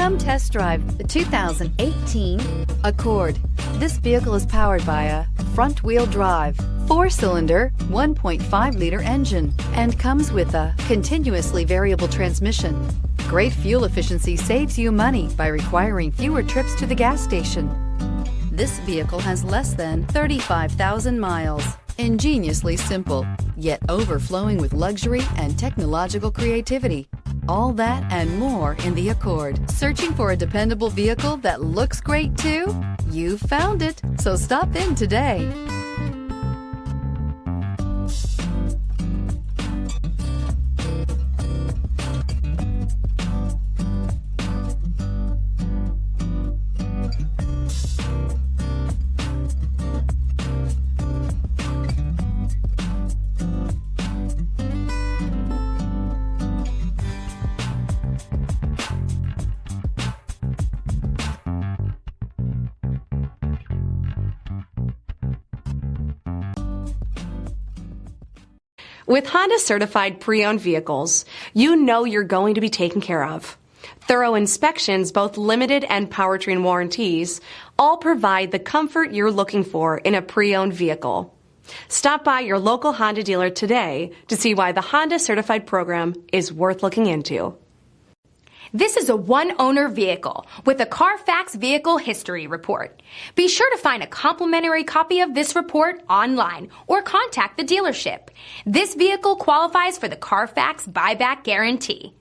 Come test drive the 2018 Accord. This vehicle is powered by a front-wheel drive, 4-cylinder, 1.5-liter engine, and comes with a continuously variable transmission. Great fuel efficiency saves you money by requiring fewer trips to the gas station. This vehicle has less than 35,000 miles. Ingeniously simple, yet overflowing with luxury and technological creativity. All that and more in the Accord. Searching for a dependable vehicle that looks great too? You found it, so stop in today. With Honda certified pre-owned vehicles, you know you're going to be taken care of. Thorough inspections, both limited and powertrain warranties, all provide the comfort you're looking for in a pre-owned vehicle. Stop by your local Honda dealer today to see why the Honda certified program is worth looking into. This is a one-owner vehicle with a Carfax Vehicle History Report. Be sure to find a complimentary copy of this report online or contact the dealership. This vehicle qualifies for the Carfax Buyback Guarantee.